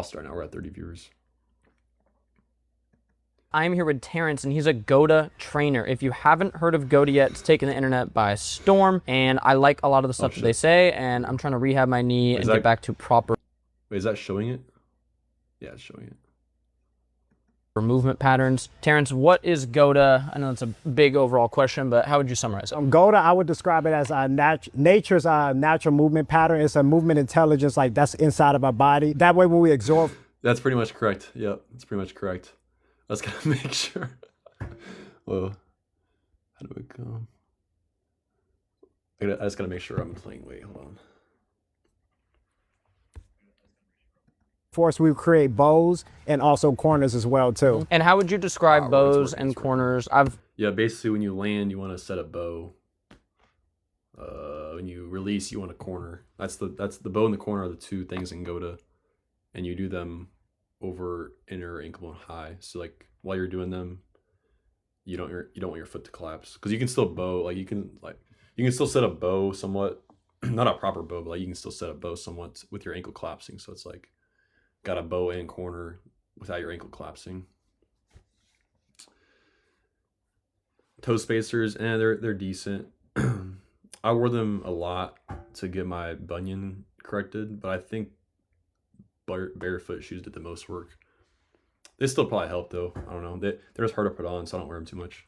I'll start now. We're at 30 viewers. I'm here with Terrence, and he's a GOATA trainer. If you haven't heard of GOATA yet, it's taken the internet by storm, and I like a lot of the stuff that they say, and I'm trying to rehab my knee and get back to proper... Wait, is that showing it? Yeah, it's showing it. ...movement patterns. Terrence, what is GOATA? I know it's a big overall question, but how would you summarize it? GOATA, I would describe it as nature's natural movement pattern. It's a movement intelligence like that's inside of our body. That way when we absorb... That's pretty much correct. Yep, that's pretty much correct. Let's gotta make sure. Whoa. How do it go? I just gotta make sure I'm playing. Wait, hold on. Force, we create bows and also corners as well too. And how would you describe bows and corners? Yeah, basically when you land, you want to set a bow. When you release, you want a corner. That's the bow and the corner are the two things in GOATA, and you do them over inner ankle bone high. So like while you're doing them, you don't want your foot to collapse, because you can still bow. Like you can still set a bow somewhat, not a proper bow, but like you can still set a bow somewhat with your ankle collapsing. So it's like got a bow and corner without your ankle collapsing. Toe spacers, and they're decent. I wore them a lot to get my bunion corrected, but I think barefoot shoes did the most work. They still probably help though. I don't know. They're just hard to put on, so I don't wear them too much.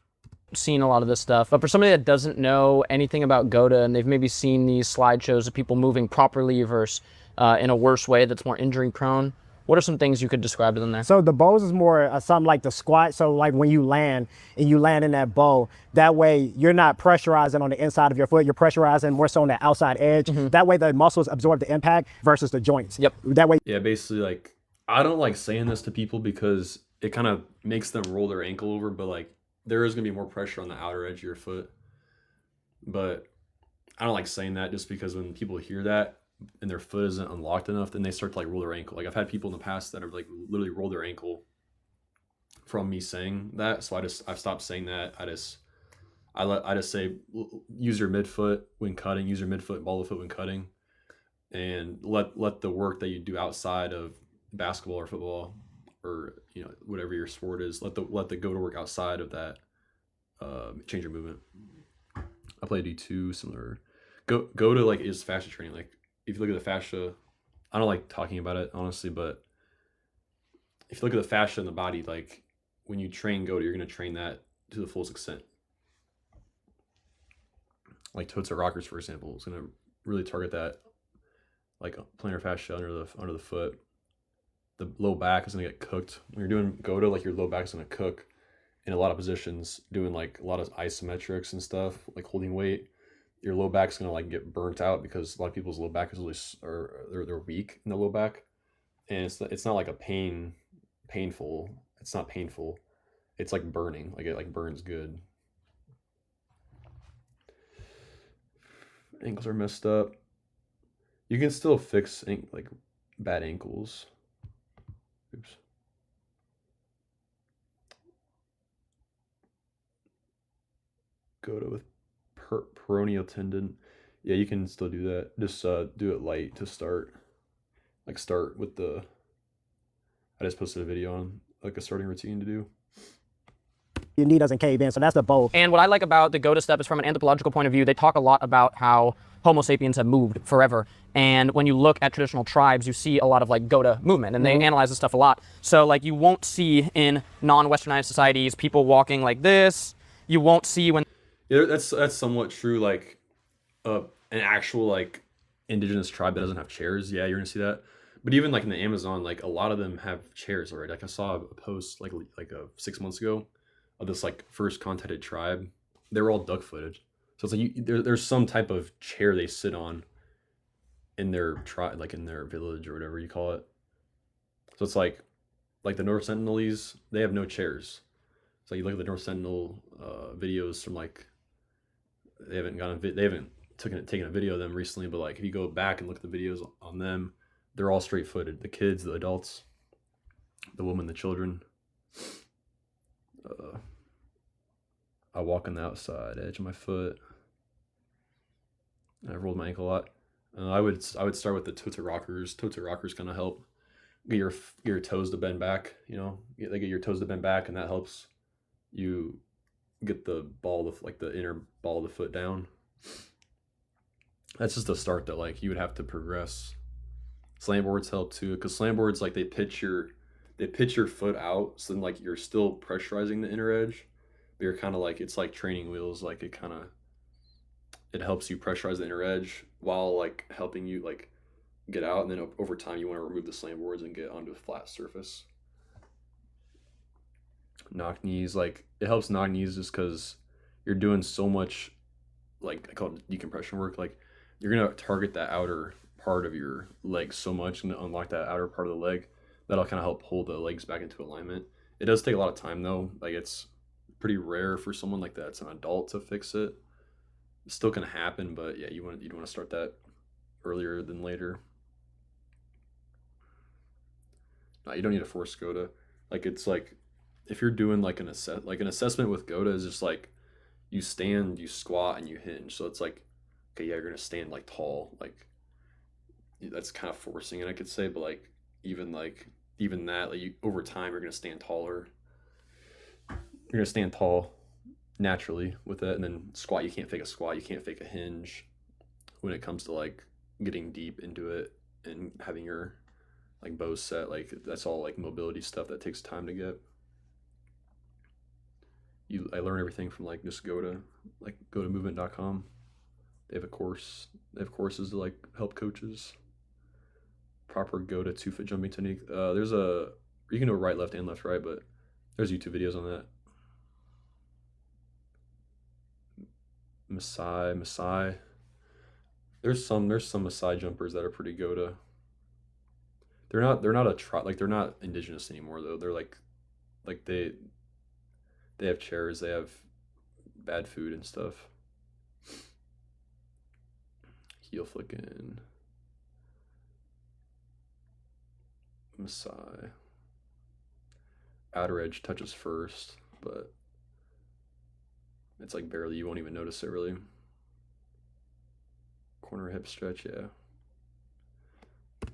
Seen a lot of this stuff, but for somebody that doesn't know anything about GOATA and they've maybe seen these slideshows of people moving properly versus in a worse way that's more injury prone, what are some things you could describe to them there? So the bows is more something like the squat. So like when you land and you land in that bow, that way you're not pressurizing on the inside of your foot. You're pressurizing more so on the outside edge. That way the muscles absorb the impact versus the joints. Yep. That way. Yeah, basically, like, I don't like saying this to people because it kind of makes them roll their ankle over, but like there is going to be more pressure on the outer edge of your foot. But I don't like saying that just because when people hear that and their foot isn't unlocked enough, then they start to like roll their ankle. Like I've had people in the past that have like literally rolled their ankle from me saying that. So I've stopped saying that. I just say use your midfoot when cutting, use your midfoot and ball of the foot when cutting, and let the work that you do outside of basketball or football or whatever your sport is, let the go to work outside of that change your movement. I play D2 similar. Go to like is fascia training. Like if you look at the fascia, I don't like talking about it honestly, but if you look at the fascia in the body, like when you train GOATA, you're going to train that to the fullest extent. Like toe rockers, for example, is going to really target that, like plantar fascia under the foot. The low back is going to get cooked. When you're doing GOATA, like your low back is going to cook in a lot of positions, doing like a lot of isometrics and stuff, like holding weight. Your low back's gonna like get burnt out because a lot of people's low back is really they're weak in the low back, and it's not like painful. It's not painful. It's like burning. Like it like burns good. Ankles are messed up. You can still fix like bad ankles. Oops. GOATA with peroneal tendon. Yeah, you can still do that. Just do it light to start. Like start with I just posted a video on like a starting routine to do. Your knee doesn't cave in, so that's the bow. And what I like about the GOATA step is from an anthropological point of view, they talk a lot about how Homo sapiens have moved forever. And when you look at traditional tribes, you see a lot of like GOATA movement, and they analyze this stuff a lot. So like you won't see in non-Westernized societies people walking like this. You won't see when... Yeah, that's somewhat true. Like an actual like indigenous tribe that doesn't have chairs, yeah, you're gonna see that. But even like in the Amazon, like a lot of them have chairs already. Like I saw a post like 6 months ago of this like first contacted tribe. They were all duck-footed, so it's like there's some type of chair they sit on in their tribe, like in their village or whatever you call it. So it's like the North Sentinelese, they have no chairs. So you look at the North Sentinel videos from like they haven't taken a video of them recently, but like if you go back and look at the videos on them, they're all straight-footed. The kids, the adults, the women, the children. I walk on the outside edge of my foot. I rolled my ankle a lot. I would start with the toe rockers. Toe rockers kind of help get your toes to bend back. You know, they get your toes to bend back, and that helps you get the ball of like the inner ball of the foot down. That's just a start that like you would have to progress. Slam boards help too, because slam boards like they pitch your foot out, so then like you're still pressurizing the inner edge, but you're kind of like it's like training wheels. Like it helps you pressurize the inner edge while like helping you like get out, and then over time you want to remove the slam boards and get onto a flat surface. Knock knees, like it helps knock knees just because you're doing so much, like I call it decompression work. Like you're gonna target that outer part of your leg so much and unlock that outer part of the leg that'll kind of help pull the legs back into alignment. It does take a lot of time though. Like it's pretty rare for someone like that's an adult to fix it. It's still gonna happen, but yeah, you'd want to start that earlier than later. No, you don't need to force GOATA. Like it's like if you're doing like an assessment with GOATA is just like you stand, you squat, and you hinge. So it's like, okay, yeah, you're gonna stand like tall, like that's kind of forcing it, I could say, but like even that, like over time, you're gonna stand taller. You're gonna stand tall naturally with it, and then squat. You can't fake a squat. You can't fake a hinge when it comes to like getting deep into it and having your like bows set. Like that's all like mobility stuff that takes time to get. I learn everything from like just GOATA, like GOATAmovement.com. They have a course. They have courses to like help coaches. Proper GOATA 2-foot jumping technique. You can do right, left, and left, right, but there's YouTube videos on that. Maasai. There's some Maasai jumpers that are pretty GOATA. They're not indigenous anymore though. They're like they have chairs, they have bad food and stuff. Heel flicking. Maasai. Outer edge touches first, but it's like barely, you won't even notice it really. Corner hip stretch, yeah.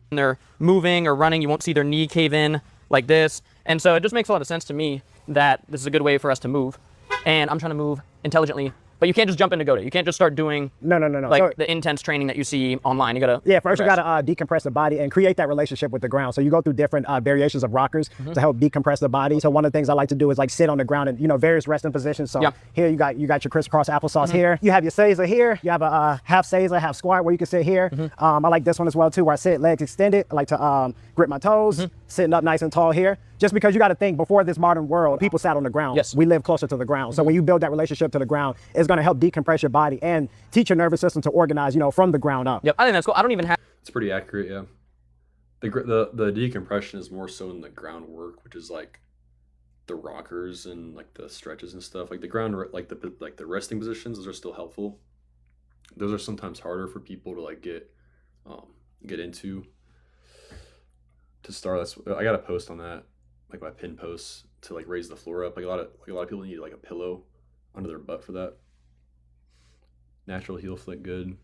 When they're moving or running, you won't see their knee cave in like this. And so it just makes a lot of sense to me that this is a good way for us to move. And I'm trying to move intelligently. But you can't just jump into GOATA. You can't just start doing No. like So, the intense training that you see online. You gotta first you gotta decompress the body and create that relationship with the ground. So you go through different variations of rockers to help decompress the body. So one of the things I like to do is like sit on the ground in various resting positions. So here you got your crisscross applesauce here. You have your Caesar here. You have a half Caesar, half squat where you can sit here. I like this one as well too, where I sit legs extended. I like to grip my toes, sitting up nice and tall here. Just because you got to think, before this modern world, people sat on the ground. Yes. We live closer to the ground. So when you build that relationship to the ground, it's going to help decompress your body and teach your nervous system to organize, from the ground up. Yep, I think that's cool. I don't even have. It's pretty accurate, yeah. The decompression is more so in the groundwork, which is like the rockers and like the stretches and stuff. Like the ground, like the resting positions, those are still helpful. Those are sometimes harder for people to like get into. To start, I got a post on that. Like my pin posts to like raise the floor up. Like a lot of people need like a pillow under their butt for that. Natural heel flick, good.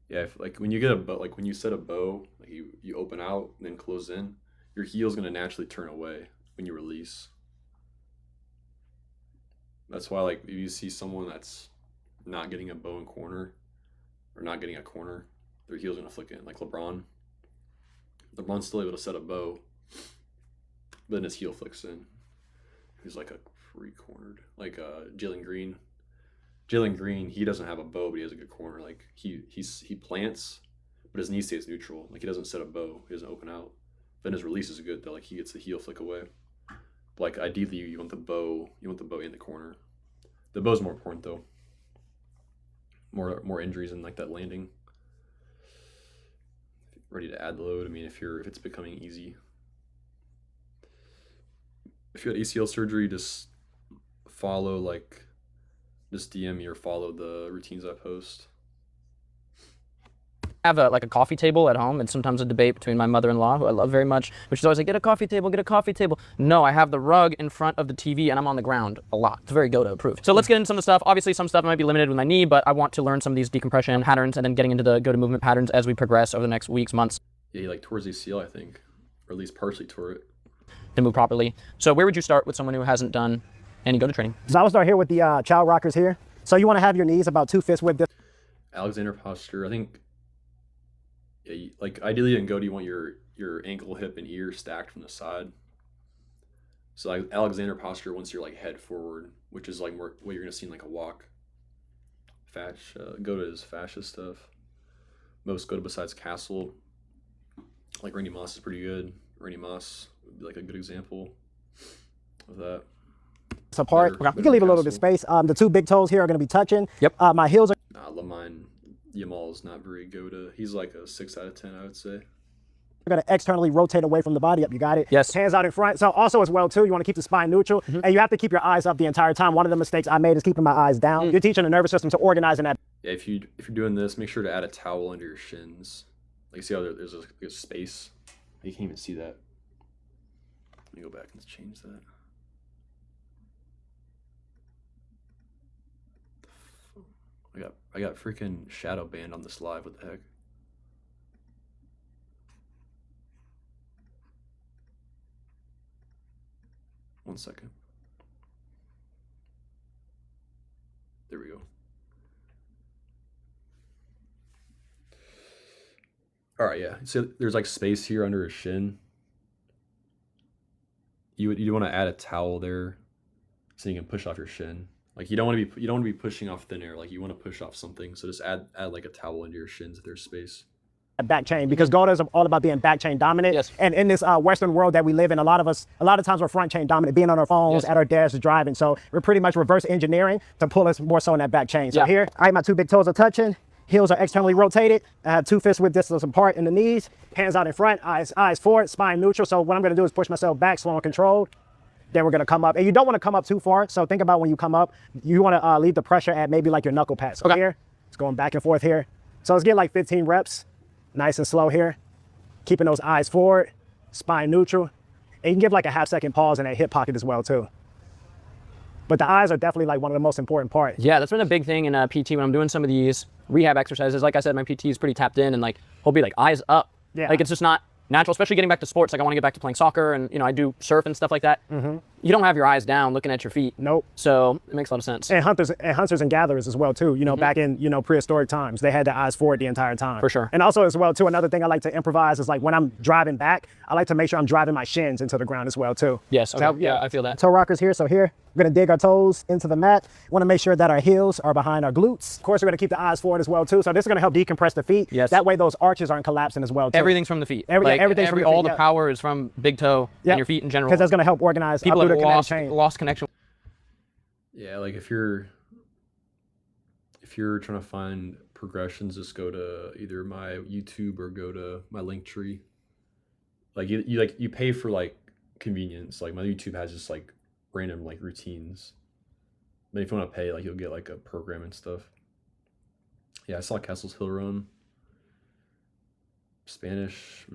Yeah, like when you get when you set a bow, like you open out and then close in, your heel's gonna naturally turn away when you release. That's why like if you see someone that's not getting a bow in corner or not getting a corner, their heel's gonna flick in. Like LeBron's still able to set a bow. Then his heel flicks in. He's like a free cornered, like Jalen Green. Jalen Green, he doesn't have a bow, but he has a good corner. Like he plants, but his knee stays neutral. Like he doesn't set a bow, he doesn't open out. Then his release is good though. Like he gets the heel flick away. But like ideally, you want the bow in the corner. The bow's more important though. More injuries and like that landing. Ready to add load. I mean, if it's becoming easy. If you had ACL surgery, just DM me or follow the routines I post. I have a coffee table at home, and sometimes a debate between my mother-in-law, who I love very much, which is always like, get a coffee table. No, I have the rug in front of the TV, and I'm on the ground a lot. It's very GOATA approved. So let's get into some of the stuff. Obviously, some stuff might be limited with my knee, but I want to learn some of these decompression patterns and then getting into the GOATA movement patterns as we progress over the next weeks, months. Yeah, like towards ACL, I think. or at least partially tore it. to move properly. So where would you start with someone who hasn't done any GOATA training? So I would start here with the child rockers here. So you want to have your knees about 2 fists width. Alexander posture. I think, yeah, like ideally in GOATA, you want your ankle, hip, and ear stacked from the side. So like Alexander posture, once you're like head forward, which is like more what you're gonna see in like a walk. GOATA is fascia stuff. Most GOATA besides Castle, like Randy Moss is pretty good. Randy Moss would be like a good example of that. Apart. You can leave a little bit of space. The 2 big toes here are going to be touching. Yep. My heels are. Lamine Yamal is not very GOATA. He's like a 6 out of 10, I would say. Going to externally rotate away from the body. Up, you got it. Yes. Hands out in front. So also as well too, you want to keep the spine neutral, and you have to keep your eyes up the entire time. One of the mistakes I made is keeping my eyes down. You're teaching the nervous system to organize in that. Yeah, if you're doing this, make sure to add a towel under your shins. Like, see how there's a space. You can't even see that. Let me go back and change that. I got freaking shadow banned on this live. What the heck? One second. There we go. All right, yeah. So there's like space here under his shin. You want to add a towel there, so you can push off your shin. Like you don't want to be pushing off thin air. Like you want to push off something. So just add like a towel into your shins if there's space. Back chain, because GOATA is all about being back chain dominant. Yes. And in this Western world that we live in, a lot of times we're front chain dominant, being on our phones, Yes. at our desks, driving. So we're pretty much reverse engineering to pull us more so in that back chain. So Yeah. here, my 2 big toes are touching. Heels are externally rotated. I have 2 fists width distance apart in the knees. Hands out in front, eyes forward, spine neutral. So what I'm going to do is push myself back, slow and controlled. Then we're going to come up. And you don't want to come up too far. So think about when you come up, you want to leave the pressure at maybe like your knuckle pads. So here, it's going back and forth here. So let's get like 15 reps. Nice and slow here. Keeping those eyes forward, spine neutral. And you can give like a half-second pause in that hip pocket as well too. But the eyes are definitely like one of the most important parts. Yeah, that's been a big thing in PT when I'm doing some of these rehab exercises. Like I said, my PT is pretty tapped in, and like he'll be like eyes up. Yeah. Like it's just not natural, especially getting back to sports. Like I want to get back to playing soccer, and I do surf and stuff like that. You don't have your eyes down looking at your feet. Nope. So it makes a lot of sense. And hunters and gatherers as well too. Back in prehistoric times, they had their eyes forward the entire time. For sure. And also as well too, another thing I like to improvise is like when I'm driving back, I like to make sure I'm driving my shins into the ground as well too. Yes. Okay. So, Yeah, I feel that. Toe rockers here. So here, we're gonna dig our toes into the mat. Want to make sure that our heels are behind our glutes. Of course, we're gonna keep the eyes forward as well too. So this is gonna help decompress the feet. Yes. That way those arches aren't collapsing as well too. Everything's from the feet. Everything's from the all feet, the power is from big toe and your feet in general. Because that's gonna help organize People have the kinetic chain. lost connection. Yeah, like if you're trying to find progressions, just go to either my YouTube or go to my link tree. Like you pay for like convenience. Like my YouTube has just like random like routines. But if you want to pay, like you'll get like a program and stuff. Yeah, I saw Castle's Hill Run. Spanish.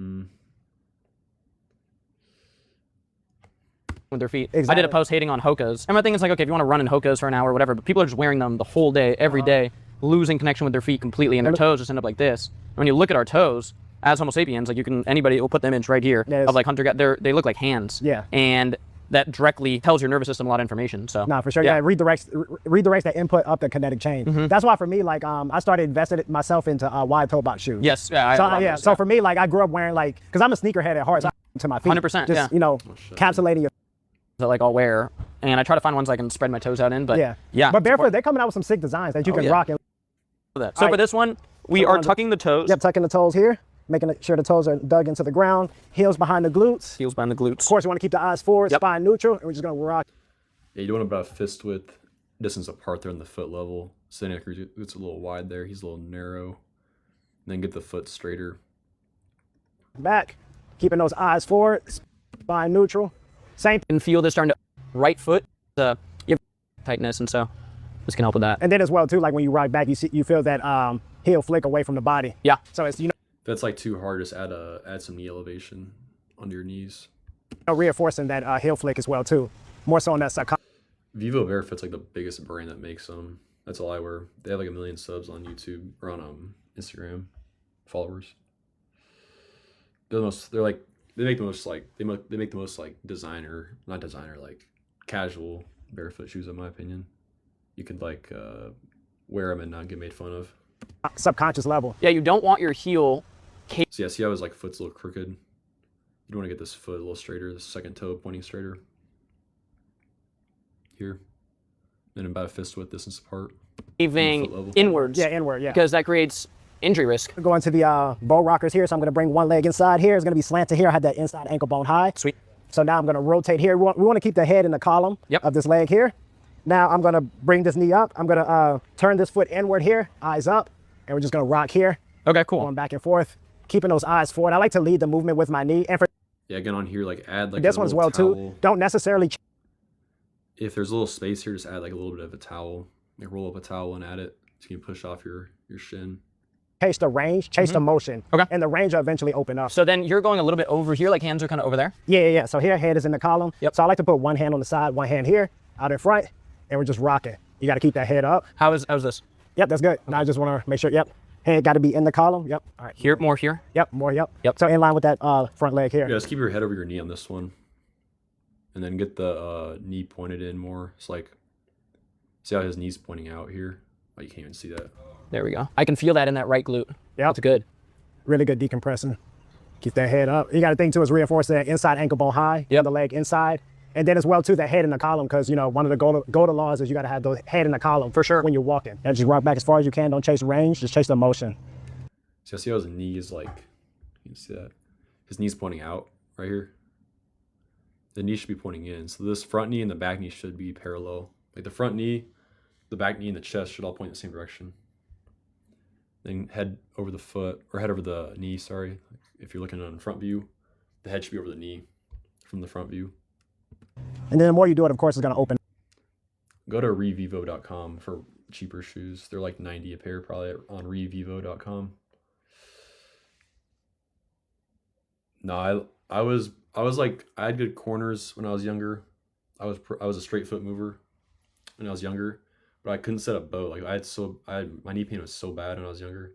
With their feet. Exactly. I did a post hating on Hokas. And my thing is like, okay, if you want to run in Hokas for an hour or whatever, but people are just wearing them the whole day, every day, losing connection with their feet completely, and their toes just end up like this. And when you look at our toes, as Homo sapiens, like anybody will put the image right here Yes. of like they look like hands. Yeah. And that directly tells your nervous system a lot of information. So No, for sure. Yeah, redirects that input up the kinetic chain. That's why for me, like I started investing myself into wide toe box shoes. Yes, yeah, I love those, So for me, like I grew up wearing like, because I'm a sneakerhead at heart, so I to my feet. 100%, Just, yeah. Encapsulating your that like I'll wear, and I try to find ones I can spread my toes out in. But yeah. But barefoot, they're coming out with some sick designs that you can rock. And So for this one, we are tucking the toes. Yep, tucking the toes here, making sure the toes are dug into the ground. Heels behind the glutes. Heels behind the glutes. Of course, you want to keep the eyes forward, spine neutral, and we're just gonna rock. Yeah, you don't want about fist width distance apart there on the foot level. Sitting it's a little wide there. He's a little narrow. And then get the foot straighter. Back, keeping those eyes forward, spine neutral. Same. And feel this starting to right foot. You have tightness, and so this can help with that. And then as well too, like when you rock back, you feel that heel flick away from the body. Yeah. So it's If that's like too hard, just add some knee elevation under your knees. reinforcing that heel flick as well too. More so on that psychology. Vivo Barefoot's like the biggest brand that makes them. That's all I wear. They have like 1 million subs on YouTube or on Instagram followers. They're like they make the most like they make the most like designer, not designer, like casual barefoot shoes in my opinion. You could like wear them and not get made fun of. Subconscious level. Yeah, you don't want your heel. So yeah, see how his like foot's a little crooked. You want to get this foot a little straighter, the second toe pointing straighter. Here, and about a fist width distance apart. Caving inwards. Yeah, inward. Yeah. Because that creates injury risk. Going to the bow rockers here, so I'm going to bring one leg inside here. It's going to be slanted here. I had that inside ankle bone high. Sweet. So now I'm going to rotate here. We want to keep the head in the column of this leg here. Now I'm going to bring this knee up. I'm going to turn this foot inward here, eyes up, and we're just going to rock here. Okay, cool. Going back and forth, keeping those eyes forward. I like to lead the movement with my knee. And for yeah, again on here, like add like this one as well towel. too. Don't necessarily. If there's a little space here, just add like a little bit of a towel. Like roll up a towel and add it so you can push off your shin. Chase the range, chase the motion. Okay. And the range will eventually open up. So then you're going a little bit over here, like hands are kind of over there? Yeah. So here, head is in the column. Yep. So I like to put one hand on the side, one hand here, out in front, and we're just rocking. You got to keep that head up. How's this? Yep, that's good. Now I just want to make sure, yep. Head got to be in the column. Yep. All right. Here, more here? Yep, more, yep. Yep. So in line with that front leg here. Yeah, just keep your head over your knee on this one. And then get the knee pointed in more. It's like, see how his knee's pointing out here? Oh, you can't even see that. There we go. I can feel that in that right glute. Yep. That's good. Really good decompressing. Keep that head up. You got to think too is reinforce that inside ankle bone high, the leg inside. And then as well too, the head in the column, because you know, one of the GOATA laws is you got to have the head in the column for sure when you're walking. And just rock back as far as you can. Don't chase range, just chase the motion. See, I see how his knee is like, you can see that? His knee's pointing out right here. The knee should be pointing in. So this front knee and the back knee should be parallel. Like the front knee, the back knee, and the chest should all point in the same direction. Then head over the foot, or head over the knee, sorry. If you're looking on front view, the head should be over the knee from the front view. And then the more you do it, of course, it's going to open. Go to revivo.com for cheaper shoes. They're like $90 a pair probably on revivo.com. No, I was like, I had good corners when I was younger. I was a straight foot mover when I was younger, but I couldn't set up bow. Like my knee pain was so bad when I was younger.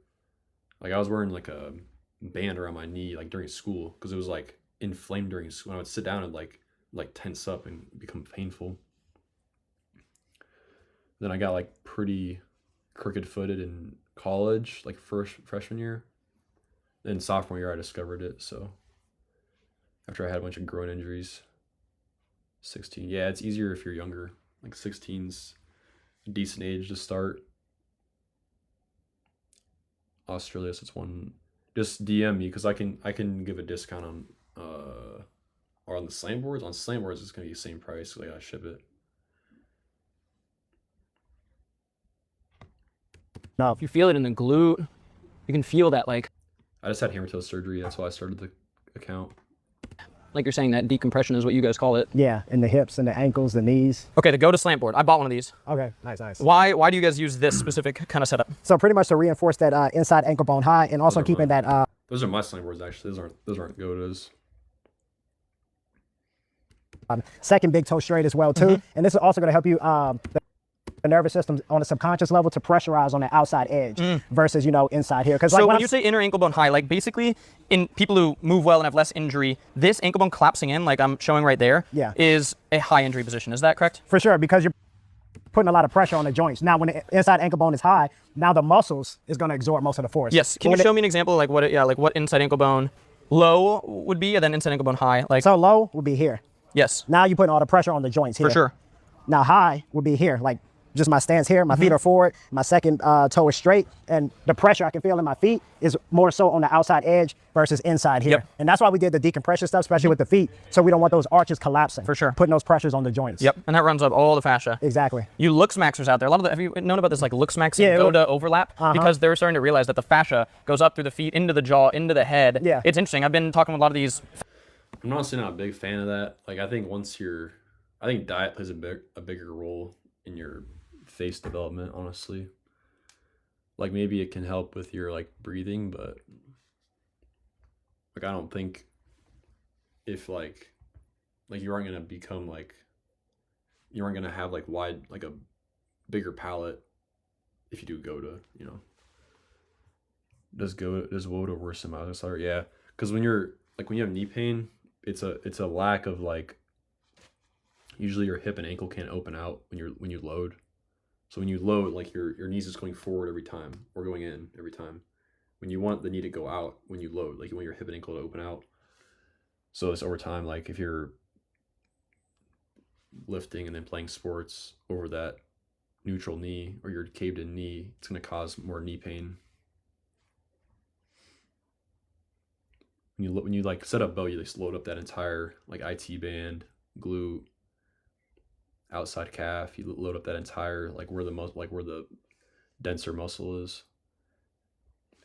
Like I was wearing like a band around my knee like during school because it was like inflamed during school. When I would sit down and like tense up and become painful. Then I got like pretty crooked footed in college, like freshman year. Then sophomore year I discovered it. So after I had a bunch of groin injuries, 16. Yeah, it's easier if you're younger. Like 16's a decent age to start. Australia, so it's one. Just DM me because I can give a discount on or on the slam boards. On slam boards, it's gonna be the same price. So I gotta ship it. No, If you feel it in the glute, you can feel that like I just had hammer toe surgery. That's why I started the account. you're saying, that decompression is what you guys call it. yeah, in the hips and the ankles, the knees. Okay, the GOATA slant board. I bought one of these. Okay, nice. Why do you guys use this specific kind of setup? So pretty much to reinforce that inside ankle bone high, and also keeping that. Those are my slam boards actually. Those aren't GOATAs. Second big toe straight as well too, and this is also going to help you the nervous system on a subconscious level to pressurize on the outside edge versus inside here. Because So when you say inner ankle bone high, like basically in people who move well and have less injury, this ankle bone collapsing in, like I'm showing right there, is a high injury position. Is that correct? for sure, because you're putting a lot of pressure on the joints. Now when the inside ankle bone is high, now the muscles is going to absorb most of the force. Yes. Can you show me an example like what inside ankle bone low would be and then inside ankle bone high? Like So low would be here. yes. Now you're putting all the pressure on the joints here. For sure. Now high would be here, like just my stance here. My feet are forward. My second toe is straight, and the pressure I can feel in my feet is more so on the outside edge versus inside here. Yep. And that's why we did the decompression stuff, especially with the feet, so we don't want those arches collapsing. For sure. Putting those pressures on the joints. Yep. And that runs up all the fascia. Exactly. You looks maxers out there. A lot of have you known about this like looks max Yeah, and GOATA overlap? Because they're starting to realize that the fascia goes up through the feet, into the jaw, into the head. Yeah. It's interesting. I've been talking with a lot of these. I'm honestly not a big fan of that. Like I think I think diet plays a bigger role in your face development, honestly. Like maybe it can help with your like breathing, but like I don't think if like you aren't gonna become like you aren't gonna have like wide like a bigger palate if you do GOATA, Does WOTA worsen my sorry? Yeah. Because when you're like when you have knee pain, it's a lack of like, usually your hip and ankle can't open out when you load. So when you load, like your knees is going forward every time or going in every time. When you want the knee to go out when you load, like you want your hip and ankle to open out. So it's over time, like if you're lifting and then playing sports over that neutral knee or your caved in knee, it's going to cause more knee pain. When you like set up bow, you just load up that entire like IT band, glute, outside calf. You load up that entire like where the denser muscle is.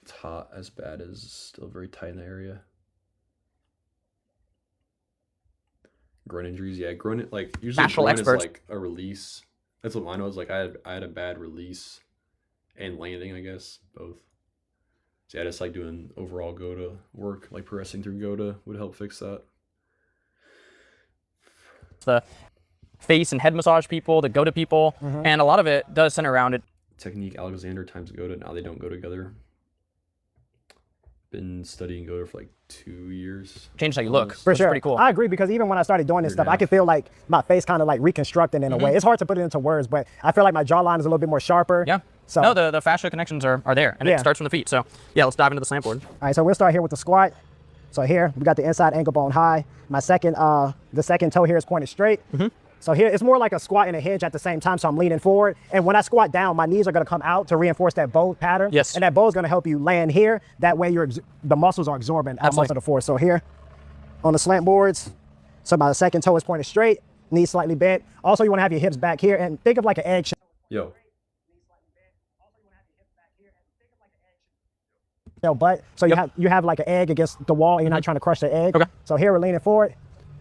It's hot as bad as still very tight in the area. Groin injuries, yeah. Groin, like usually Fascial groin experts. is like a release. That's what mine was. Like I had a bad release and landing, I guess, both. So yeah, just like doing overall GOATA work, like progressing through GOATA would help fix that. The face and head massage people, the GOATA people, and a lot of it does center around it. Technique Alexander times GOATA. Now they don't go together. Been studying GOATA for like 2 years. Change how you look. For which sure. is pretty cool. I agree, because even when I started doing this Year stuff, and a I could feel like my face kind of like reconstructing in a way. It's hard to put it into words, but I feel like my jawline is a little bit more sharper. Yeah. So, No, the fascia connections are there, and Yeah. it starts from the feet. So yeah, let's dive into the slant board. all right, so we'll start here with the squat. So here, we got the inside ankle bone high. My the second toe here is pointed straight. So here, it's more like a squat and a hinge at the same time, so I'm leaning forward. And when I squat down, my knees are gonna come out to reinforce that bow pattern. Yes. And that bow is gonna help you land here. That way the muscles are absorbing most Absolutely. of the force. So here, on the slant boards, so my second toe is pointed straight, knees slightly bent. Also, you wanna have your hips back here, and think of like an egg shape. Yo, Butt. So you have like an egg against the wall, and you're not trying to crush the egg. Okay. So here we're leaning forward,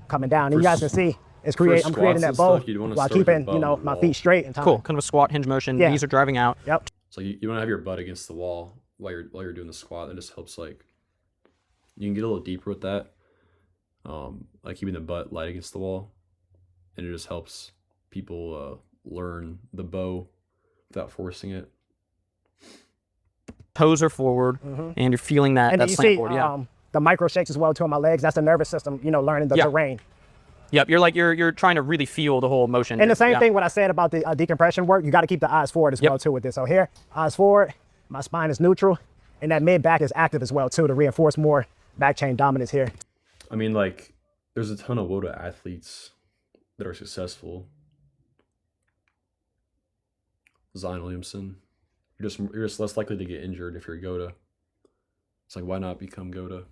coming down, and you guys can see I'm creating squats that and bow stuff, you'd wanna while start with your keeping butt on the my wall. feet straight and time. Cool. Kind of a squat hinge motion. Yeah. Knees are driving out. Yep. so you want to have your butt against the wall while you're doing the squat. That just helps, like you can get a little deeper with that, like keeping the butt light against the wall, and it just helps people learn the bow without forcing it. Toes are forward, and you're feeling that And that you slant see board. Yeah. the micro shakes as well too on my legs. That's the nervous system, learning the Yeah. terrain. Yep. You're trying to really feel the whole motion. And the same Yeah. thing what I said about the decompression work, you got to keep the eyes forward as Yep. well too with this. So here, eyes forward, my spine is neutral, and that mid back is active as well too to reinforce more back chain dominance here. I mean, like there's a ton of WOTA athletes that are successful. Zion Williamson, you're just less likely to get injured if you're GOATA. It's like, why not become GOATA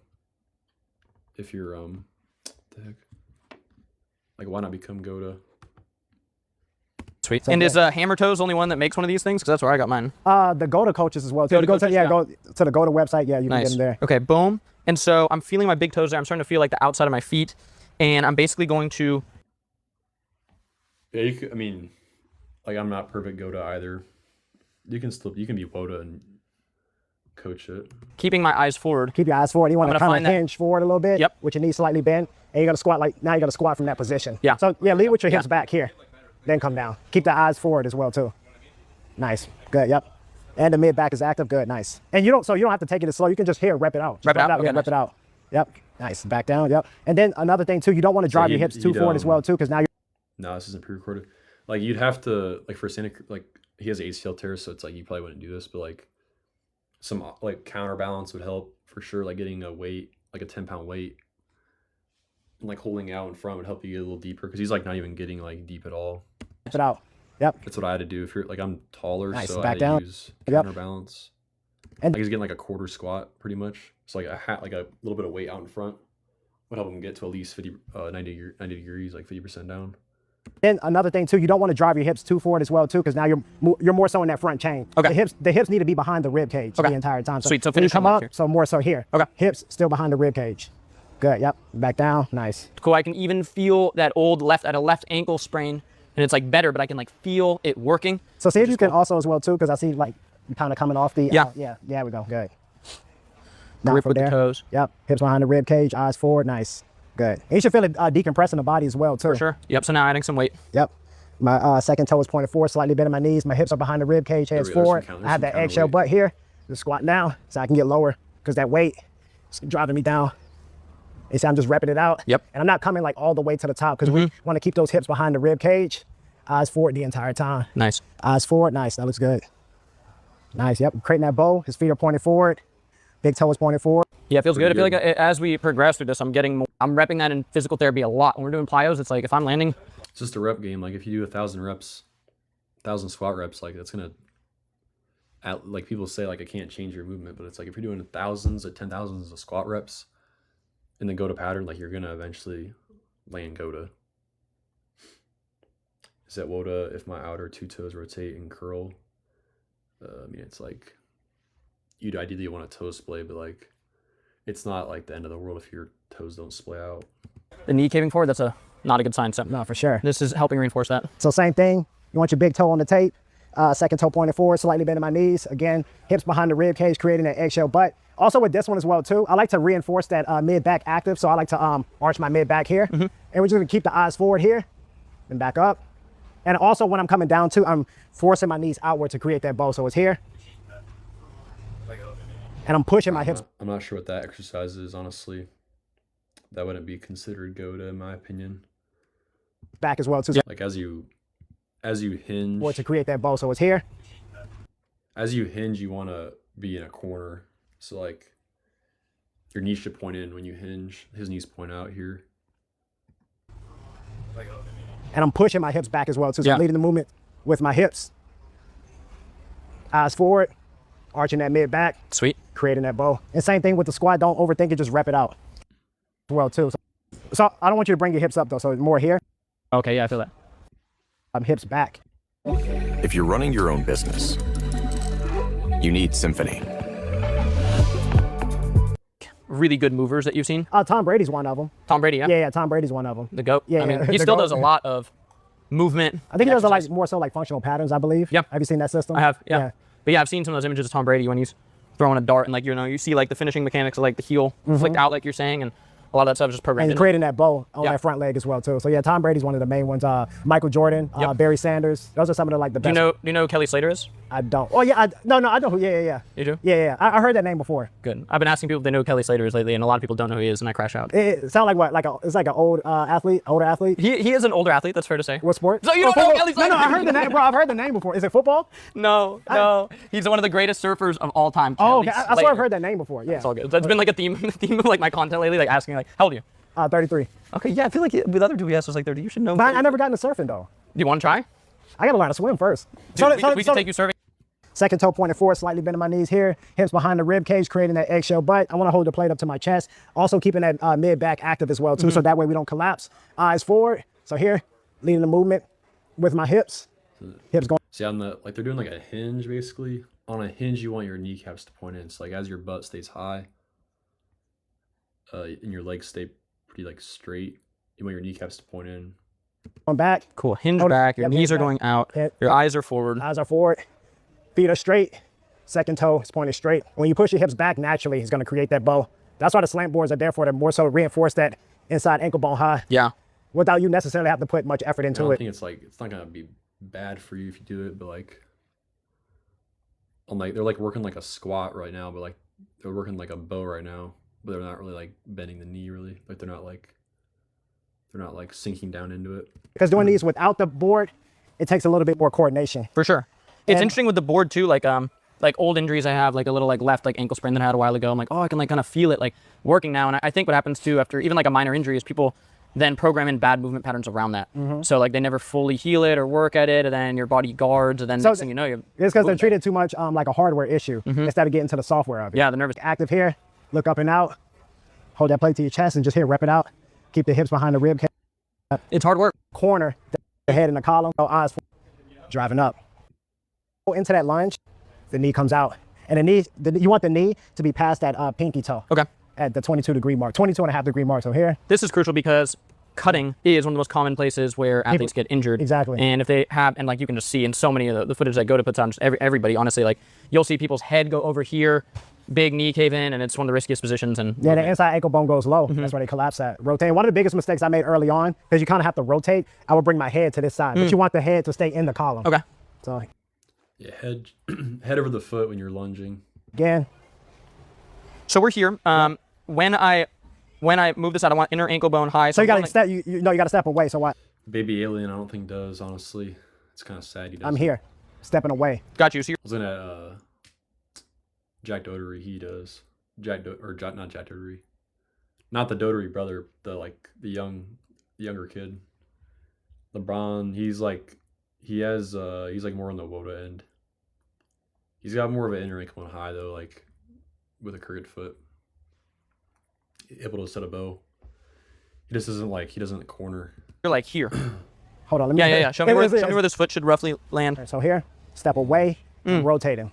if you're what the heck? Like, why not become GOATA? Sweet. So And yeah. is Hammer Toes the only one that makes one of these things? Because that's where I got mine. The GOATA coaches as well too. GOATA You go to, coaches, yeah, yeah. go to the GOATA website. Yeah, you can get Nice. them there. Okay, boom. And so I'm feeling my big toes there. I'm starting to feel like the outside of my feet. And I'm basically going to, Yeah, you could, I mean, like I'm not perfect GOATA either. You can be WOTA and coach it. keeping my eyes forward. Keep your eyes forward. You want I'm to gonna kind find of that- hinge forward a little bit. Yep. With your knees slightly bent. And you're going to squat now you're going to squat from that position. Yeah. So yeah, lead with your hips Yeah. back here. Then come down. Keep the eyes forward as well too. Nice. Good. Yep. And the mid back is active. Good. Nice. And you don't have to take it as slow. You can just rep it out. Just Rep it out? Okay, Yeah, rep nice. it out. Yep. Nice. Back down. Yep. And then another thing too, you don't want to drive your hips too forward as well too, because now you're No, this isn't pre-recorded. Like you'd have to like for Santa, like he has ACL tear, so it's like you probably wouldn't do this, but like some like counterbalance would help for sure. Like getting a weight, like a 10-pound weight, and like holding out in front would help you get a little deeper because he's like not even getting like deep at all. rep it out. Yep. That's what I had to do. If you're like I'm taller, Nice, so I back had to down. use Yep. counterbalance. And- Like he's getting like a quarter squat pretty much. So like like a little bit of weight out in front would help him get to at least 90 degrees, like 50% down. Then another thing too, you don't want to drive your hips too forward as well too, because now you're more so in that front chain. Okay. The hips need to be behind the rib cage Okay. the entire time. Sweet, so when you finish come on up, here. so more so here. Okay. Hips still behind the rib cage. Good. Yep. Back down. Nice. Cool. I can even feel that old left ankle sprain, and it's like better, but I can like feel it working. So see if Which you is can cool. also as well too, because I see like you kind of coming off the Yeah. yeah. There we go. Good. Down Grip from with the there. toes. Yep. Hips behind the rib cage. Eyes forward. Nice. Good. And you should feel it decompressing the body as well too. For sure. Yep. So now adding some weight. Yep. My second toe is pointed forward, slightly bent in my knees. My hips are behind the rib cage, heads we go, there's some forward. count- I have there's that some eggshell counterweight. butt here. Just squat down so I can get lower because that weight is driving me down. You see, I'm just repping it out. Yep. And I'm not coming like all the way to the top because we want to keep those hips behind the rib cage. Eyes forward the entire time. Nice. Eyes forward. Nice. That looks good. Nice. Yep. Creating that bow. His feet are pointed forward. Big toe is pointed forward. Yeah, it feels good. I feel Pretty like as we progress through this, I'm repping that in physical therapy a lot. When we're doing plyos, it's like if I'm landing. It's just a rep game. Like if you do 1,000 reps, 1,000 squat reps, like that's gonna, like people say, like I can't change your movement, but it's like if you're doing thousands or 10,000s of squat reps in the GOATA pattern, like you're gonna eventually land GOATA. Is that WOTA if my outer two toes rotate and curl? I mean, it's like you'd ideally want a toe splay, but like it's not like the end of the world if your toes don't splay out. The knee caving forward, that's not a good sign. So No, for sure. this is helping reinforce that. So same thing. You want your big toe on the tape. Second toe pointed forward, slightly bending my knees. Again, hips behind the rib cage, creating that eggshell butt. Also with this one as well too, I like to reinforce that mid-back active. So I like to arch my mid-back here. And we're just gonna keep the eyes forward here and back up. And also when I'm coming down too, I'm forcing my knees outward to create that bow. So it's here. And I'm pushing my hips. I'm not sure what that exercise is, honestly. That wouldn't be considered GOATA in my opinion. Back as well too. Like as you hinge, To create that bow. So it's here. as you hinge, you want to be in a corner. So like your knees should point in when you hinge. His knees point out here. And I'm pushing my hips back as well too. So I'm leading the movement with my hips. Eyes forward, arching that mid back, Sweet. creating that bow. And same thing with the squat. Don't overthink it, just rep it out. Well too. So I don't want you to bring your hips up though. So more here. Okay, yeah, I feel that. Hips back. If you're running your own business, you need Symphony. Really good movers that you've seen. Tom Brady's one of them. Tom Brady, yeah? Yeah, Tom Brady's one of them. The GOAT. Yeah, I mean, yeah, he the still GOAT. does a lot of movement. I think he does exercise. like more so like functional patterns, I believe. Yep. Have you seen that system? I have, yeah. But yeah, I've seen some of those images of Tom Brady when he's throwing a dart and like, you see like the finishing mechanics of like the heel flicked out like you're saying, and a lot of that stuff is just programmed And in. creating that bow on Yeah. that front leg as well too. So yeah, Tom Brady's one of the main ones. Michael Jordan, Yep. Barry Sanders. Those are some of the like the Do best. you know who Kelly Slater is? I don't. Oh yeah, no, I know who. Yeah. You do? Yeah. I heard that name before. Good. I've been asking people if they know who Kelly Slater is lately, and a lot of people don't know who he is, and I crash out. It sounds like what? It's like an older athlete. He is an older athlete, that's fair to say. What sport? So you don't know football? Kelly Slater? No, I heard the name, bro. I've heard the name before. Is it football? No. He's one of the greatest surfers of all time. Oh, Kelly okay. I swear Slater. I've heard that name before. Yeah. It's all good. That's been like a theme of like my content lately, like asking like, how old are you? 33. Okay, yeah, I feel like with other people, yes, was like 30. You should know. But I never got into surfing though. Do you want to try? I gotta learn to swim first. Dude, we can take you surfing. Second toe pointed forward, slightly bending my knees here. Hips behind the rib cage, creating that eggshell butt. I want to hold the plate up to my chest. Also keeping that mid back active as well too, so that way we don't collapse. Eyes forward. So here, leading the movement with my hips. Hips going. See, on the like they're doing like a hinge basically. On a hinge, you want your kneecaps to point in. So like as your butt stays high, and your legs stay pretty like straight, you want your kneecaps to point in. On back. Cool. Hinge Hold it. back. Your Yep, knees hinge are back. going out. Yep. Your eyes are forward. Eyes are forward. Feet are straight. Second toe is pointed straight. When you push your hips back naturally, it's going to create that bow. That's why the slant boards are there for. To more so reinforce that inside ankle bone high Yeah. without you necessarily have to put much effort I into don't it. think it's not gonna be bad for you if you do it, but like on like they're like working like a squat right now, but like they're working like a bow right now, but they're not really like bending the knee really. Like they're not like sinking down into it. Because doing these without the board, it takes a little bit more coordination. For sure. It's And- interesting with the board too, like old injuries I have, like a little like left like ankle sprain that I had a while ago. I'm like, oh, I can like kind of feel it like working now. And I think what happens too after even like a minor injury is people then program in bad movement patterns around that. So like they never fully heal it or work at it, and then your body guards, and then next thing you know, you It's because they're treated too much like a hardware issue instead of getting to the software of it. yeah, the nervous. Active here, look up and out, hold that plate to your chest and just here, rep it out. Keep the hips behind the rib cage. It's hard work. Corner, the head in the column, eyes driving up. Go into that lunge, the knee comes out. And the knee, you want the knee to be past that pinky toe. Okay. At the 22-degree mark, 22.5-degree mark. So here, This is crucial because cutting is one of the most common places where athletes get injured. Exactly. And if they have, and like you can just see in so many of the footage that GOATA puts on, just everybody, honestly, like you'll see people's head go over here, big knee cave in, and it's one of the riskiest positions. And yeah, the inside ankle bone goes low. That's where they collapse at. Rotating. One of the biggest mistakes I made early on, because you kind of have to rotate, I would bring my head to this side, but you want the head to stay in the column. Okay. So Yeah, head over the foot when you're lunging. again, So we're here. When I when I move this out, I want inner ankle bone high. So you gotta step. You know you gotta step away. So what? Baby alien, I don't think does, honestly. It's kind of sad he does. I'm here, stepping away. Got you. So you're I was looking at Jack Doherty. He does. Not Jack Doherty. Not the Doherty brother. The younger kid. LeBron. He's like more on the WOTA end. He's got more of an inner ankle bone high though, like with a crooked foot. Able to set a bow. He just isn't like he doesn't corner. like here. Hold on, let me. Yeah. Show me where this foot should roughly land. So here, step away, and rotating.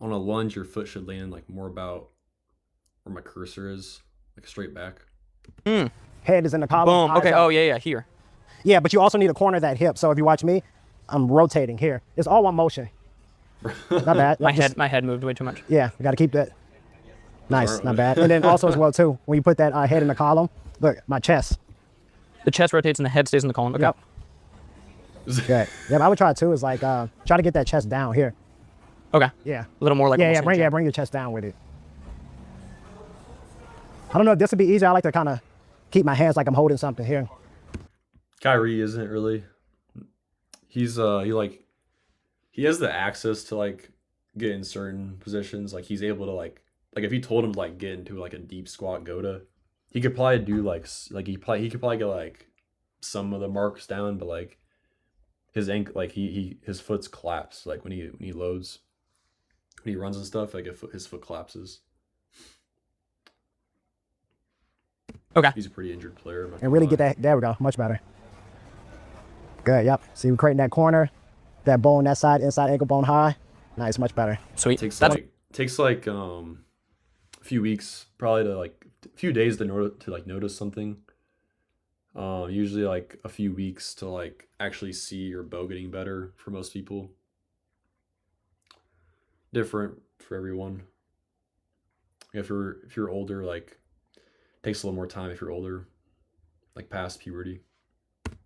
On a lunge, your foot should land like more about where my cursor is, like straight back. Head is in the column. Boom. Okay. Oh yeah. Here. Yeah, but you also need to corner that hip. So if you watch me, I'm rotating here. It's all one motion. Not bad. My head moved way too much. Yeah, we got to keep that. Nice, not bad. And then also as well too, when you put that head in the column, look, my chest. The chest rotates and the head stays in the column. Okay. Yep. Good. Yeah, but I would try too is like try to get that chest down here. Okay. Yeah. A little more like Bring your chest down with it. I don't know if this would be easier. I like to kind of keep my hands like I'm holding something here. Kyrie isn't really. He has the access to like get in certain positions. Like he's able to like if you told him to like get into like a deep squat GOATA, he could probably do he could probably get like some of the marks down, but like his ankle, like his foot's collapsed like when he loads, when he runs and stuff, like his foot collapses. Okay. He's a pretty injured player. And really get that. There we go. Much better. Good. Yep. See, we're creating that corner, that bone, that side, inside ankle bone high. Nice. Much better. Sweet. Takes a few weeks, probably to like a few days to notice something. Usually like a few weeks to like actually see your bow getting better for most people. Different for everyone. If you're older, like takes a little more time if you're older, like past puberty.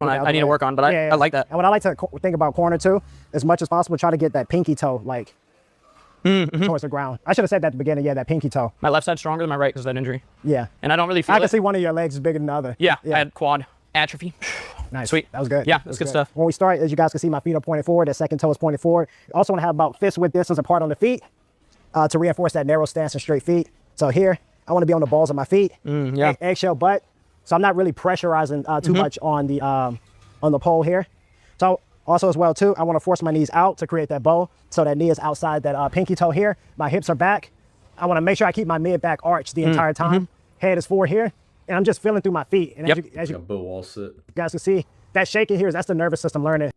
I need to work on, but I like that. And what I like to think about corner too, as much as possible, try to get that pinky toe like towards the ground. I should have said that at the beginning. Yeah, that pinky toe. My left side's stronger than my right because of that injury. Yeah. And I don't really feel I can see one of your legs is bigger than the other. Yeah. I had quad atrophy. Nice. Sweet. That was good. Yeah, that's good stuff. When we start, as you guys can see, my feet are pointed forward. That second toe is pointed forward. You also want to have about fist width distance apart on the feet to reinforce that narrow stance and straight feet. So here, I want to be on the balls of my feet. Eggshell butt. So I'm not really pressurizing too much on the pole here. So also as well too, I want to force my knees out to create that bow. So that knee is outside that pinky toe here. My hips are back. I want to make sure I keep my mid back arched the entire time. Head is forward here. And I'm just feeling through my feet. And as you like a bow wall sit. You guys can see, that shaking here, that's the nervous system learning.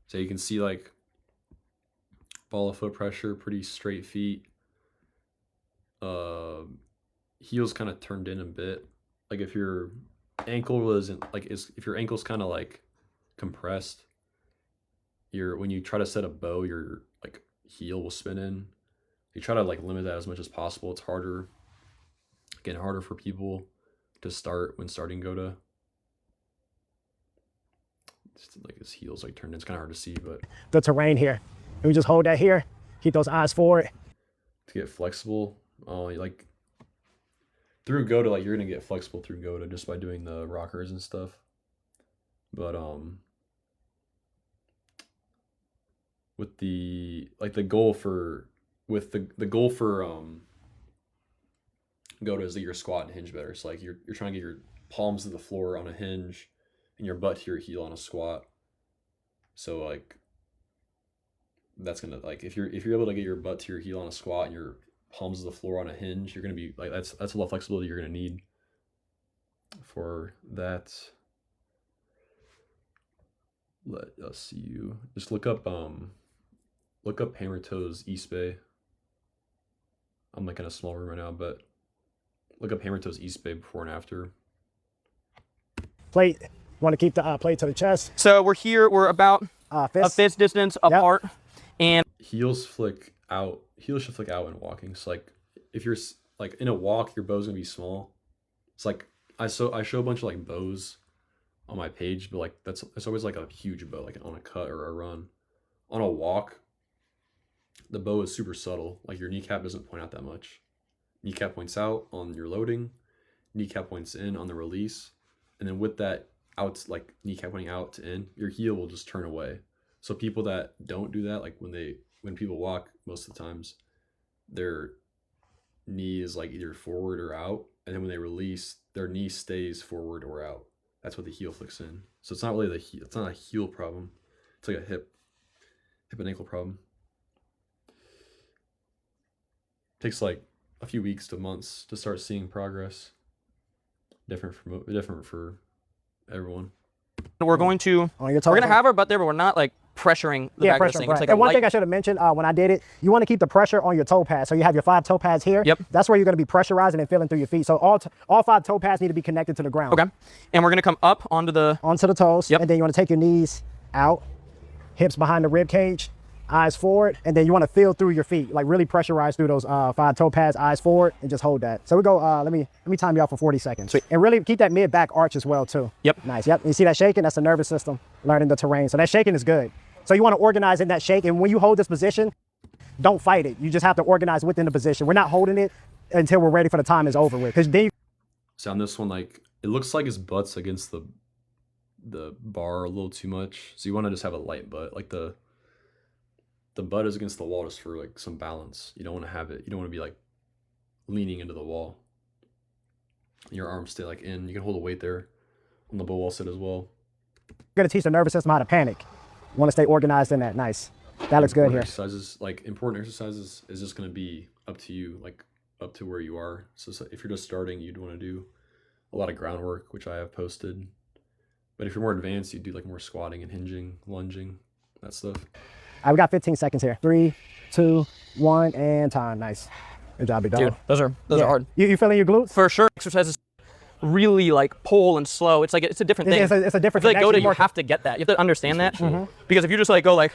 So you can see like ball of foot pressure, pretty straight feet. Heels kind of turned in a bit. Like if your ankle isn't like if your ankle's kind of like compressed, when you try to set a bow, your like heel will spin in. You try to like limit that as much as possible. It's harder. Getting harder for people to start when starting GOATA. Like his heels like turned in. It's kind of hard to see, but the terrain here. And we just hold that here. Keep those eyes forward. To get flexible, like through GOATA, like you're gonna get flexible through GOATA just by doing the rockers and stuff. But with the goal for GOATA is that your squat and hinge better. So like you're trying to get your palms to the floor on a hinge and your butt to your heel on a squat. So like that's gonna like if you're able to get your butt to your heel on a squat and your palms to the floor on a hinge, you're gonna be like that's a lot of flexibility you're gonna need for that. Let us see you. Just look up Hammer Toes East Bay. I'm like in a small room right now, but look up Hammer Toes East Bay before and after. Plate. Want to keep the plate to the chest. So we're here. We're about a fist distance apart, and heels flick out. Heels should flick out when walking. So like if you're like in a walk, your bow's gonna be small. It's like I show a bunch of like bows on my page, but like that's always like a huge bow, like on a cut or a run. On a walk, the bow is super subtle. Like your kneecap doesn't point out that much. kneecap points out on your loading, kneecap points in on the release, and then with that out, like kneecap pointing out to in, your heel will just turn away. So people that don't do that, like when people walk, most of the times, their knee is like either forward or out, and then when they release, their knee stays forward or out. That's what the heel flicks in. So it's not really it's not a heel problem. It's like a hip and ankle problem. Takes like a few weeks to months to start seeing progress. Different for everyone. We're going to On your toe we're gonna point. have our butt there, but we're not like pressuring the back of this thing. Right. It's like And a one light, thing I should have mentioned when I did it, you want to keep the pressure on your toe pads. So you have your 5 toe pads here. Yep. That's where you're going to be pressurizing and feeling through your feet. So all 5 toe pads need to be connected to the ground. Okay. And we're gonna come up onto the Toes. Yep. And then you want to take your knees out, hips behind the rib cage, eyes forward, and then you want to feel through your feet, like really pressurize through those 5 toe pads, eyes forward, and just hold that. So we go. Let me time you out for 40 seconds. Sweet. And really keep that mid back arch as well too. Yep. Nice. Yep. You see that shaking? That's the nervous system learning the terrain. So that shaking is good. So you want to organize in that shake, and when you hold this position, don't fight it. You just have to organize within the position. We're not holding it until we're ready for the time is over with. Because then So on this one, like it looks like his butt's against the bar a little too much. So you want to just have a light butt, like the butt is against the wall just for like some balance. You don't want to have it. You don't want to be like leaning into the wall. Your arms stay like in. You can hold a weight there on the bull wall sit as well. you're going to teach the nervous system how to panic. You want to stay organized in that. Nice. That looks good here. Important exercises is just going to be up to you, like up to where you are. So if you're just starting, you'd want to do a lot of groundwork, which I have posted. But if you're more advanced, you do like more squatting and hinging, lunging, that stuff. All right, we got 15 seconds here. 3, 2, 1, and time. Nice. Good job, big dog. dude. Those are hard. You feeling your glutes? For sure. Exercises really like pull and slow. It's like it's a different thing. It's a different I feel like connection, GOATA, you have to get that. You have to understand that. Because if you just like go like,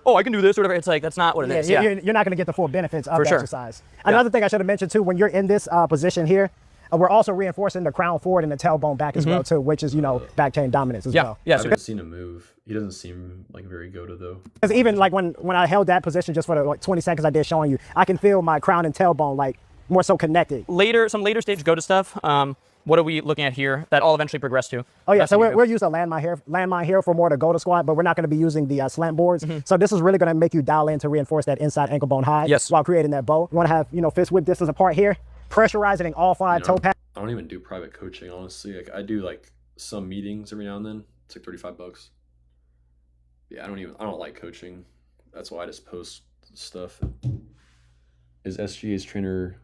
oh, I can do this or whatever, it's like that's not what it is. You're not going to get the full benefits of For the sure. exercise. Another thing I should have mentioned too, when you're in this position here, we're also reinforcing the crown forward and the tailbone back as well too, which is, back chain dominance as well. Yeah. I So haven't seen him move. He doesn't seem like very GOATA though. Because even like when I held that position just for the like 20 seconds I did showing you, I can feel my crown and tailbone like more so connected. some later stage GOATA stuff. What are we looking at here that I'll eventually progress to? Oh yeah, That's so what you we're using a landmine here for more to GOATA squat, but we're not going to be using the slant boards. So this is really going to make you dial in to reinforce that inside ankle bone high Yes. while creating that bow. You want to have, fists width distance apart here, pressurizing all 5 toe pads. I don't even do private coaching, honestly. Like I do like some meetings every now and then. It's like $35. Yeah, I don't like coaching. That's why I just post stuff. Is SGA's trainer?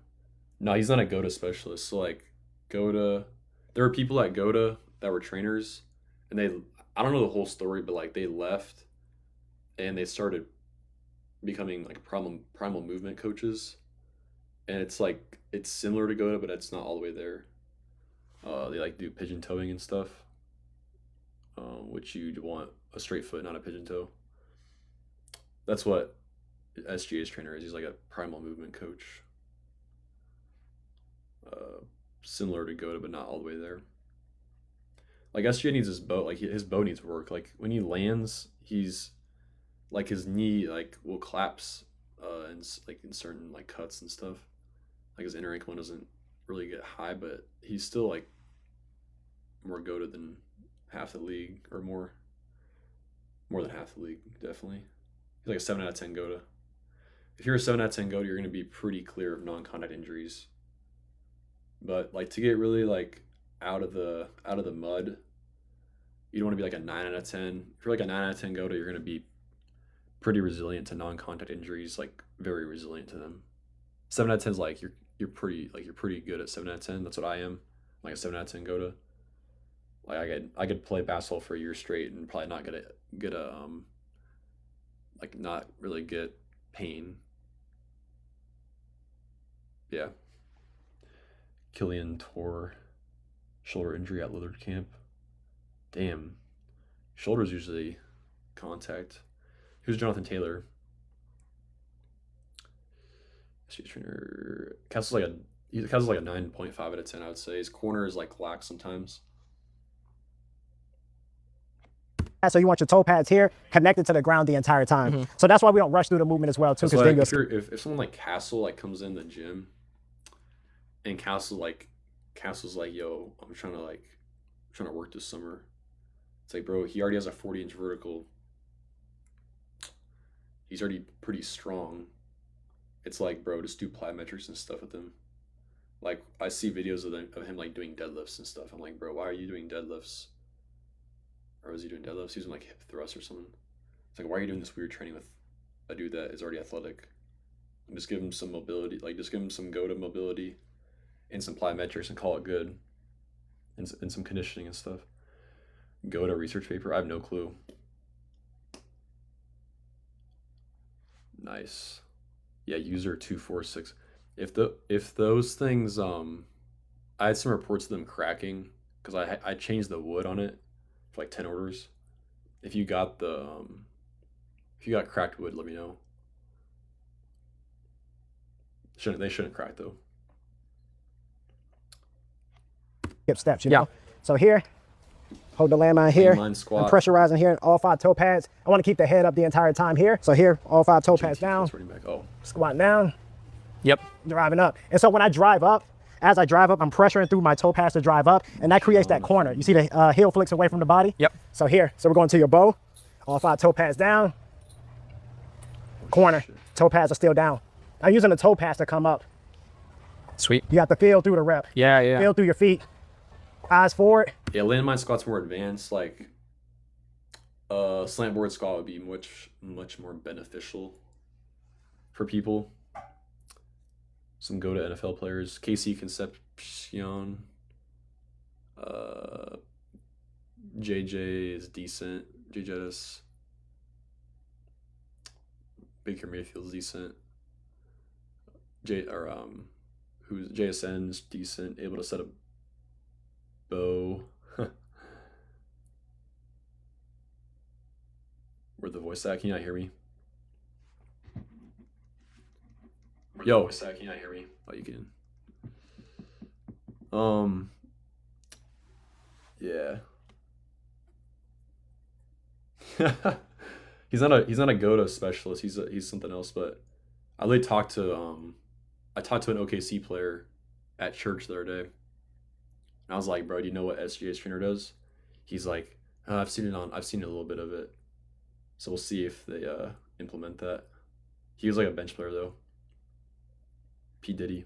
No, he's not a GOATA specialist. So like GOATA, there were people at GOATA that were trainers, and I don't know the whole story, but like they left and they started becoming like primal movement coaches. And it's like it's similar to GOATA, but it's not all the way there. They like do pigeon toeing and stuff, which you'd want a straight foot, not a pigeon toe. That's what SGA's trainer is. He's like a primal movement coach. Similar to GOATA, but not all the way there. Like SGA needs his bow. Like his bow needs work. Like when he lands, he's like his knee like will collapse, and like in certain like cuts and stuff. Like his inner ankle doesn't really get high, but he's still like more GOATA than half the league, or more than half the league, definitely. He's like a 7 out of 10 GOATA. If you're a 7 out of 10 GOATA, you're going to be pretty clear of non-contact injuries. But like to get really like out of the mud, you don't want to be like a 9 out of 10. If you're like a 9 out of 10 GOATA, you're going to be pretty resilient to non-contact injuries, like very resilient to them. 7 out of 10 is like you're pretty good at 7 out of 10. That's what I am. Like a 7 out of 10 GOATA. Like I could play basketball for a year straight and probably not get a like not really get pain. Yeah. Killian tore shoulder injury at Lillard camp. Damn. Shoulders usually contact. Who's Jonathan Taylor? She's trainer. Castle's like a 9.5 out of 10, I would say. His corner is like lax sometimes. So you want your toe pads here connected to the ground the entire time. So that's why we don't rush through the movement as well too. So like, if someone like Castle like comes in the gym, And Castle's like, yo, I'm trying to work this summer. It's like, bro, he already has a 40-inch vertical. He's already pretty strong. It's like, bro, just do plyometrics and stuff with him. Like, I see videos of him like doing deadlifts and stuff. I'm like, bro, why are you doing deadlifts? Or was he doing deadlifts? He was doing like hip thrusts or something. It's like, why are you doing this weird training with a dude that is already athletic? And just give him some mobility, like just give him some GOATA mobility and some plyometrics and call it good. And some conditioning and stuff. GOATA research paper? I have no clue. Nice. Yeah, user 246. If those things I had some reports of them cracking because I changed the wood on it for like 10 orders. If you got cracked wood, let me know. They shouldn't crack though. Hip steps, you know. So here, hold the landmine here. Landmine squat. I'm pressurizing here, all 5 toe pads. I want to keep the head up the entire time here. So here, all 5 toe pads down. Oh. Squat down. Yep. Driving up. And so when I drive up, as I drive up, I'm pressuring through my toe pads to drive up, and that creates that corner. You see the heel flicks away from the body? Yep. So here, we're going to your bow. All 5 toe pads down. Corner. Toe pads are still down. I'm using the toe pads to come up. Sweet. You have to feel through the rep. Yeah. Feel through your feet. Eyes forward. Yeah, landmine squat's more advanced. Like, slant board squat would be much more beneficial for people. Some GOATA NFL players. KC Concepcion. JJ is decent. JJ's. Baker Mayfield's decent. Who's JSN's decent. Able to set a bow. Where'd the voice at? Can you not hear me? Yo, voice at? Can you not hear me? Oh, you can. Yeah. He's not a GOATA specialist. He's something else. But I really talked to an OKC player at church the other day. And I was like, bro, do you know what SGA's trainer does? He's like, oh, I've seen a little bit of it. So we'll see if they implement that. He was like a bench player though. P. Diddy.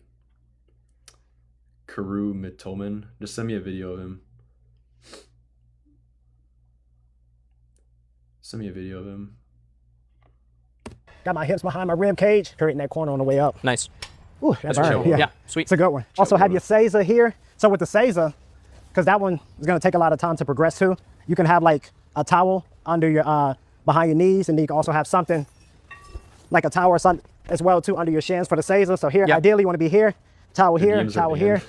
Karu Mitoman. Just send me a video of him. Send me a video of him. Got my hips behind my rib cage, creating that corner on the way up. Nice. Ooh, That's chill. Yeah, sweet. It's a good one. Also have your Seiza here. So with the Seiza, because that one is going to take a lot of time to progress to, you can have like a towel under your behind your knees, and you can also have something like a towel or something as well too under your shins for the Seiza. So here, ideally you want to be here, towel here, towel here.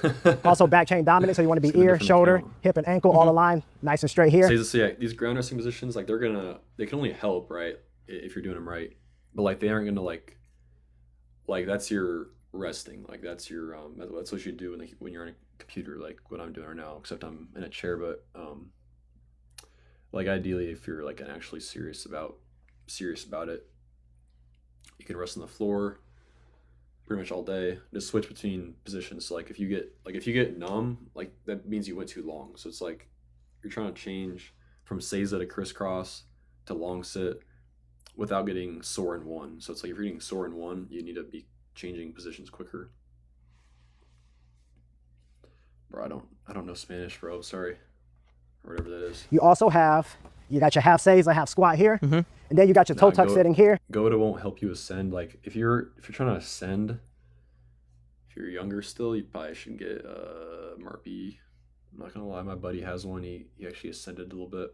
Also back chain dominant, so you want to be ear, shoulder, hip, and ankle all aligned, nice and straight here. So yeah, these ground resting positions, like they can only help, right, if you're doing them right, but like they aren't gonna like that's your resting, like that's your that's what you do when you're on a computer, like what I'm doing right now, except I'm in a chair. But like ideally, if you're like actually serious about it, you can rest on the floor pretty much all day. Just switch between positions. So like if you get numb, like that means you went too long. So it's like you're trying to change from Seiza to crisscross to long sit without getting sore in one. So it's like if you're getting sore in one, you need to be changing positions quicker. Bro, I don't know Spanish, bro. Sorry. Or whatever that is. You also you got your half Seiza, half squat here, and then you got your toe tuck sitting here. GOATA won't help you ascend. Like if you're trying to ascend, if you're younger still, you probably should get Marpy. I'm not gonna lie, my buddy has one. He actually ascended a little bit.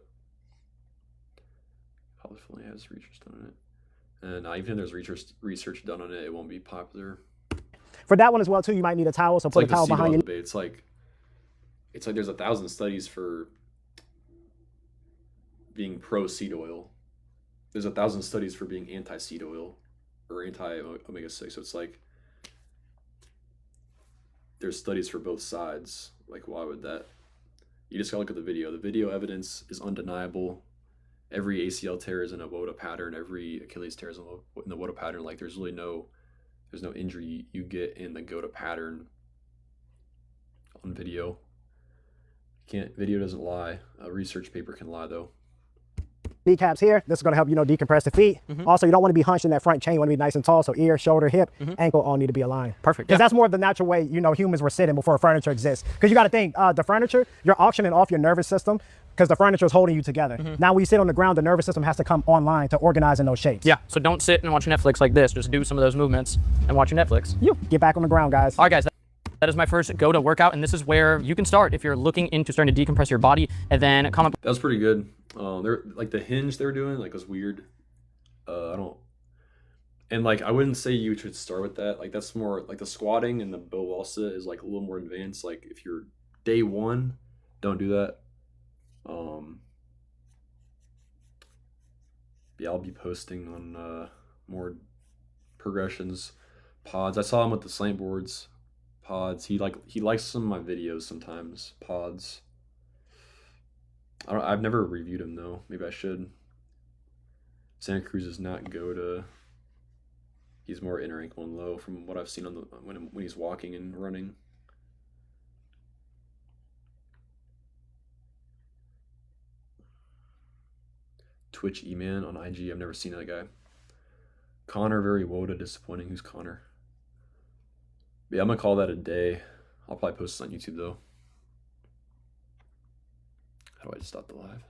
Probably has research done on it, and even if there's research done on it, it won't be popular. For that one as well too, you might need a towel. So put a towel behind you. It's like there's 1,000 studies for being pro seed oil. There's 1,000 studies for being anti seed oil or anti omega-6. So it's like there's studies for both sides. Like why would that? You just gotta look at the video. The video evidence is undeniable. Every ACL tear is in a WOTA pattern. Every Achilles tear is in the WOTA pattern. Like there's no injury you get in the GOATA pattern on video. Can't video doesn't lie. A research paper can lie though. Kneecaps here. This is going to help, you know, decompress the feet. Also, you don't want to be hunched in that front chain. You want to be nice and tall. So ear, shoulder, hip, ankle all need to be aligned. Perfect. Because that's more of the natural way, you know, humans were sitting before furniture exists. Because you got to think, the furniture, you're auctioning off your nervous system because the furniture is holding you together. Now when you sit on the ground, the nervous system has to come online to organize in those shapes. Yeah, so don't sit and watch Netflix like this. Just do some of those movements and watch your Netflix. You get back on the ground, guys. All right, guys. That is my first GOATA workout, and this is where you can start if you're looking into starting to decompress your body, and then come up. That was pretty good. They're like the hinge they were doing, like was weird. And like I wouldn't say you should start with that. Like that's more like the squatting and the bow wall sit is like a little more advanced. Like if you're day one, don't do that. Yeah, I'll be posting on more progressions, pods. I saw him with the slant boards. Pods. He likes some of my videos sometimes. Pods. I've never reviewed him though. Maybe I should. Santa Cruz is not GOATA. He's more inner ankle and low from what I've seen on the when he's walking and running. Twitch E-Man on IG. I've never seen that guy. Connor very WOTA disappointing. Who's Connor? Yeah, I'm gonna call that a day. I'll probably post this on YouTube though. How do I stop the live?